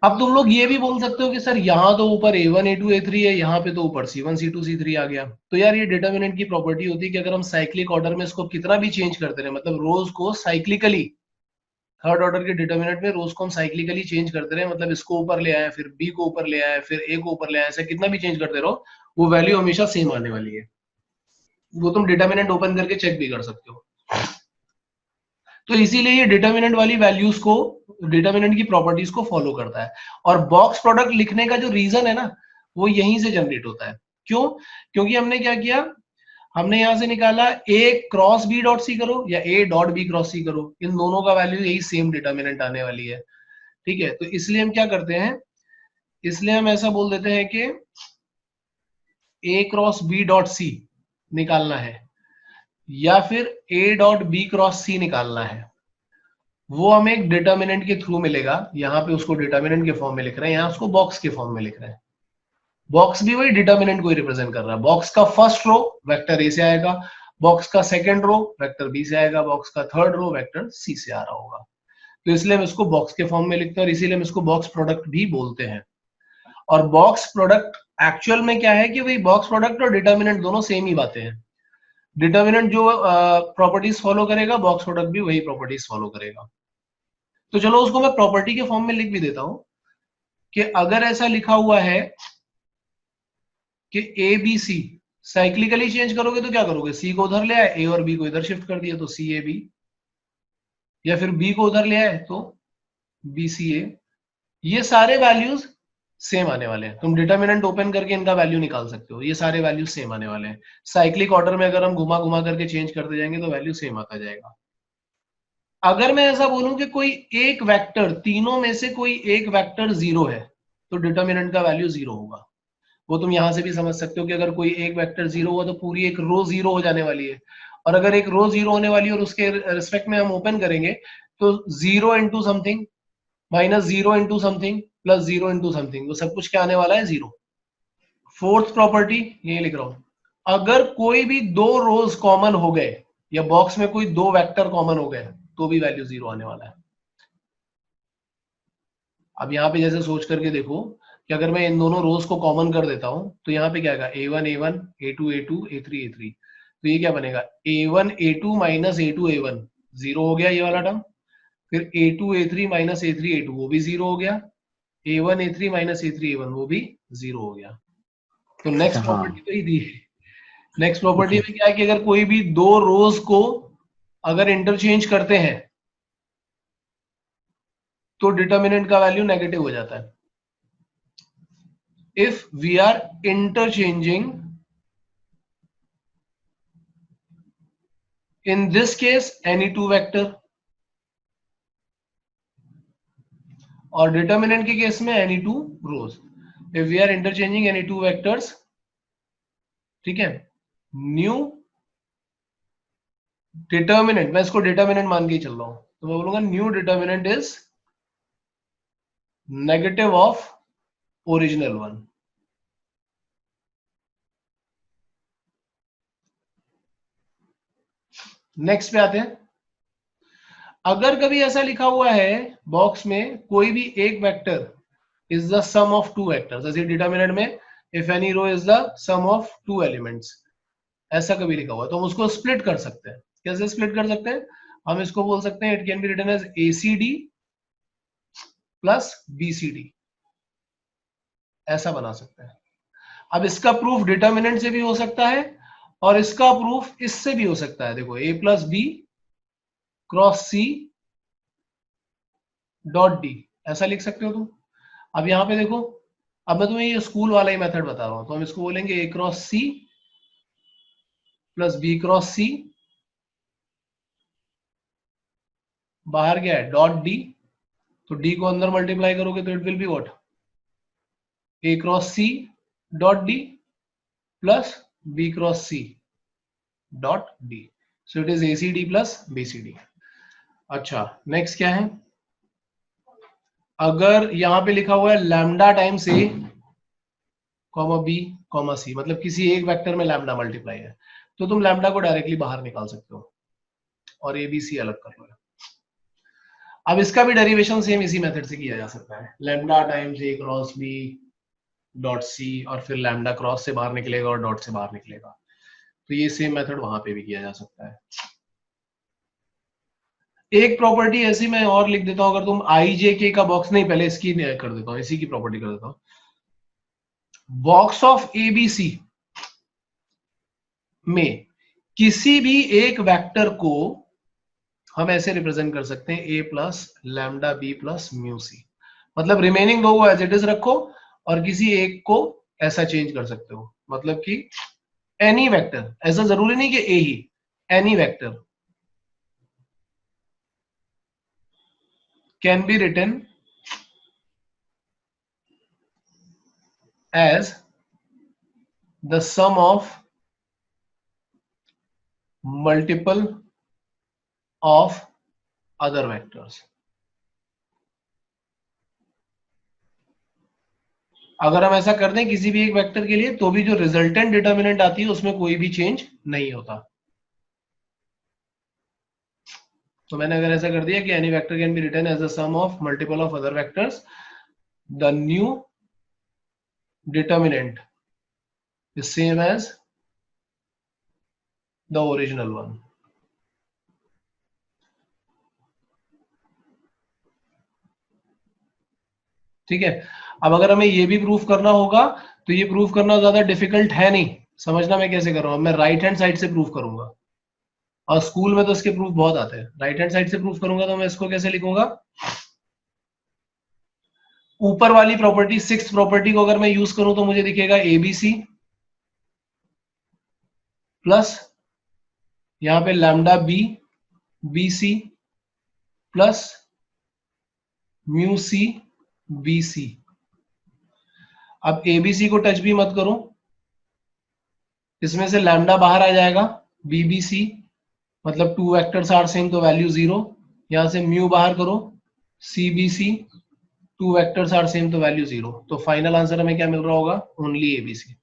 अब तुम लोग ये भी बोल सकते हो कि सर यहाँ तो ऊपर A1 A2 A3 है, यहाँ पे तो ऊपर C1 C2 C3 आ गया। तो यार ये डिटर्मिनेंट की प्रॉपर्टी होती है कि अगर हम साइक्लिक ऑर्डर में इसको कितना भी चेंज करते रहे, मतलब रोज को साइक्लिकली, थर्ड ऑर्डर के डिटर्मिनेंट में रोज को हम साइक्लिकली चेंज करते रहे, मतलब इसको ऊपर ले आए, फिर बी को ऊपर ले आए, फिर ए को ऊपर ले आए, ऐसा कितना भी चेंज करते रहो, वो वैल्यू हमेशा सेम आने वाली है। वो तुम डिटर्मिनेंट ओपन करके चेक भी कर सकते हो। तो इसीलिए ये डिटर्मिनेंट वाली वैल्यूज को, डिटर्मिनेंट की प्रॉपर्टीज को फॉलो करता है। और बॉक्स प्रोडक्ट लिखने का जो रीजन है ना, वो यहीं से जनरेट होता है। क्यों? क्योंकि हमने क्या किया, हमने यहां से निकाला ए क्रॉस बी डॉट सी करो या ए डॉट बी क्रॉस सी करो, इन दोनों का वैल्यू यही सेम डिटर्मिनेंट आने वाली है। ठीक है, तो इसलिए हम क्या करते हैं, इसलिए हम ऐसा बोल देते हैं कि ए क्रॉस बी डॉट सी निकालना है या फिर ए डॉट बी क्रॉस सी निकालना है, वो हमें एक डिटर्मिनेंट के थ्रू मिलेगा। यहाँ पे उसको डिटर्मिनेंट के फॉर्म में लिख रहे हैं, यहाँ उसको बॉक्स के फॉर्म में लिख रहे हैं। बॉक्स भी वही डिटर्मिनेंट को ही रिप्रेजेंट कर रहा है। बॉक्स का फर्स्ट रो वेक्टर ए से आएगा, बॉक्स का सेकंड रो वेक्टर बी से आएगा, बॉक्स का थर्ड रो वेक्टर सी से आ रहा होगा। तो इसलिए हम इसको बॉक्स के फॉर्म में लिखते हैं और इसीलिए हम इसको बॉक्स प्रोडक्ट भी बोलते हैं। और बॉक्स प्रोडक्ट एक्चुअल में क्या है कि भाई बॉक्स प्रोडक्ट और डिटर्मिनेंट दोनों सेम ही बातें हैं। डिटर्मिनेंट जो प्रॉपर्टीज फॉलो करेगा, बॉक्स प्रोडक्ट भी वही प्रॉपर्टीज फॉलो करेगा। तो चलो उसको मैं प्रॉपर्टी के फॉर्म में लिख भी देता हूं कि अगर ऐसा लिखा हुआ है कि A B C cyclically change करोगे तो क्या करोगे, सी को उधर ले आए, ए और बी को इधर शिफ्ट कर दिया तो सी ए बी, या फिर बी को उधर ले आए तो बी सी ए। ये सारे वैल्यूज सेम आने वाले हैं। तुम डिटर्मिनेंट ओपन करके इनका वैल्यू निकाल सकते हो, ये सारे वैल्यूज सेम आने वाले हैं। साइक्लिक ऑर्डर में अगर हम घुमा घुमा करके चेंज करते जाएंगे तो वैल्यू सेम आता जाएगा। अगर मैं ऐसा बोलूं कि कोई एक वेक्टर, तीनों में से कोई एक वेक्टर जीरो है, तो डिटर्मिनेंट का वैल्यू जीरो होगा। वो तुम यहां से भी समझ सकते हो कि अगर कोई एक वेक्टर जीरो हुआ तो पूरी एक रो जीरो हो जाने वाली है। और अगर एक रो जीरो होने वाली है और उसके रिस्पेक्ट में हम ओपन करेंगे तो zero into something minus zero into something plus zero into something, वो सब कुछ क्या आने वाला है, जीरो। फोर्थ प्रॉपर्टी ये लिख रहा हूं, अगर कोई भी दो रोज कॉमन हो गए या बॉक्स में कोई दो वेक्टर कॉमन हो गए तो भी वैल्यू जीरो आने वाला है। अब यहाँ पे जैसे सोच करके देखो कि अगर मैं इन दोनों रोज को कॉमन कर देता हूं तो यहाँ पे क्या आएगा, A1 A2 A2 A3 A3। तो ये क्या बनेगा, A1 A2 minus A2 A1, zero हो गया ये वाला टर्म। फिर A2 A3 minus A3 A2, वो भी जीरो हो गया। A1 A3 minus A3 A1, वो भी जीरो हो गया। तो अच्छा नेक्स्ट हाँ। प्रॉपर्टी तो ही दी है। Next property okay. में क्या है कि अगर कोई भी दो रोज को अगर इंटरचेंज करते हैं तो डिटर्मिनेंट का वैल्यू नेगेटिव हो जाता है। if we are interchanging, in this case any two vector, और डिटर्मिनेंट के केस में any two rows, if we are interchanging any two vectors, ठीक है, न्यू डिटर्मिनेंट, मैं इसको डिटर्मिनेंट मान के ही चल रहा हूं, तो मैं बोलूंगा new determinant is negative of original one. Next पे आते हैं, अगर कभी ऐसा लिखा हुआ है बॉक्स में कोई भी एक vector is the sum of two vectors, जैसे डिटर्मिनेंट में if any row is the sum of two elements, ऐसा कभी लिखा हुआ है तो हम उसको स्प्लिट कर सकते हैं। कैसे स्प्लिट कर सकते हैं, हम इसको बोल सकते हैं it can be written as ACD plus BCD, ऐसा बना सकते हैं। अब इसका प्रूफ डिटर्मिनेंट से भी हो सकता है और इसका प्रूफ इससे भी हो सकता है। देखो A plus B cross C dot D, ऐसा लिख सकते हो तुम। अब यहां पे देखो, अब मैं तुम्हें ये स्कूल वाला ही मेथड बता रहा हूं, तो हम इसको बोलेंगे A cross C plus B cross C, बाहर क्या है डॉट डी, तो डी को अंदर मल्टीप्लाई करोगे तो it will be what, A cross C dot D plus B cross C dot D, so it is ACD plus BCD। अच्छा next क्या है, अगर यहां पे लिखा हुआ है lambda times A comma B comma C, मतलब किसी एक वेक्टर में लैम्डा मल्टीप्लाई है, तो तुम लैम्डा को डायरेक्टली बाहर निकाल सकते हो और ए बी सी अलग कर लो। अब इसका भी डेरिवेशन सेम इसी मेथड से किया जा सकता है, लैम्डा टाइम्स ए क्रॉस बी डॉट सी, और फिर लैम्डा क्रॉस से बाहर निकलेगा और डॉट से बाहर निकलेगा। तो ये सेम मेथड वहां पे भी किया जा सकता है। एक प्रॉपर्टी ऐसी मैं और लिख देता हूं, अगर तुम आई जे के का बॉक्स, नहीं पहले इसकी कर देता हूं, इसी की प्रॉपर्टी कर देता हूं। बॉक्स ऑफ एबीसी में किसी भी एक वेक्टर को हम ऐसे रिप्रेजेंट कर सकते हैं A plus lambda B plus mu C, मतलब रिमेनिंग दो को एज इट इज रखो और किसी एक को ऐसा चेंज कर सकते हो, मतलब कि एनी वेक्टर, ऐसा जरूरी नहीं कि ए ही, any vector can be written as the sum of multiple of other vectors। अगर हम ऐसा कर दें किसी भी एक वेक्टर के लिए, तो भी जो रिजल्टेंट डिटर्मिनेंट आती है उसमें कोई भी चेंज नहीं होता। तो मैंने अगर ऐसा कर दिया कि any vector can be written as the sum of multiple of other vectors, the new determinant is same as the original one. ठीक है, अब अगर हमें ये भी प्रूफ करना होगा तो ये प्रूफ करना ज्यादा डिफिकल्ट है नहीं, समझना मैं कैसे कर रहा हूं। मैं राइट हैंड साइड से प्रूफ करूंगा, और स्कूल में तो इसके प्रूफ बहुत आते हैं। राइट हैंड साइड से प्रूफ करूंगा तो मैं इसको कैसे लिखूंगा, ऊपर वाली प्रॉपर्टी सिक्स्थ प्रॉपर्टी को अगर मैं यूज करूं तो मुझे दिखेगा एबीसी प्लस यहां पे lambda B B C plus mu C B C. अब एबीसी को टच भी मत करो, इसमें से लैम्डा बाहर आ जाएगा, बीबीसी मतलब टू वेक्टर्स आर सेम तो वैल्यू 0, यहां से म्यू बाहर करो, CBC two vectors are same तो वैल्यू 0। तो फाइनल आंसर हमें क्या मिल रहा होगा, ओनली एबीसी।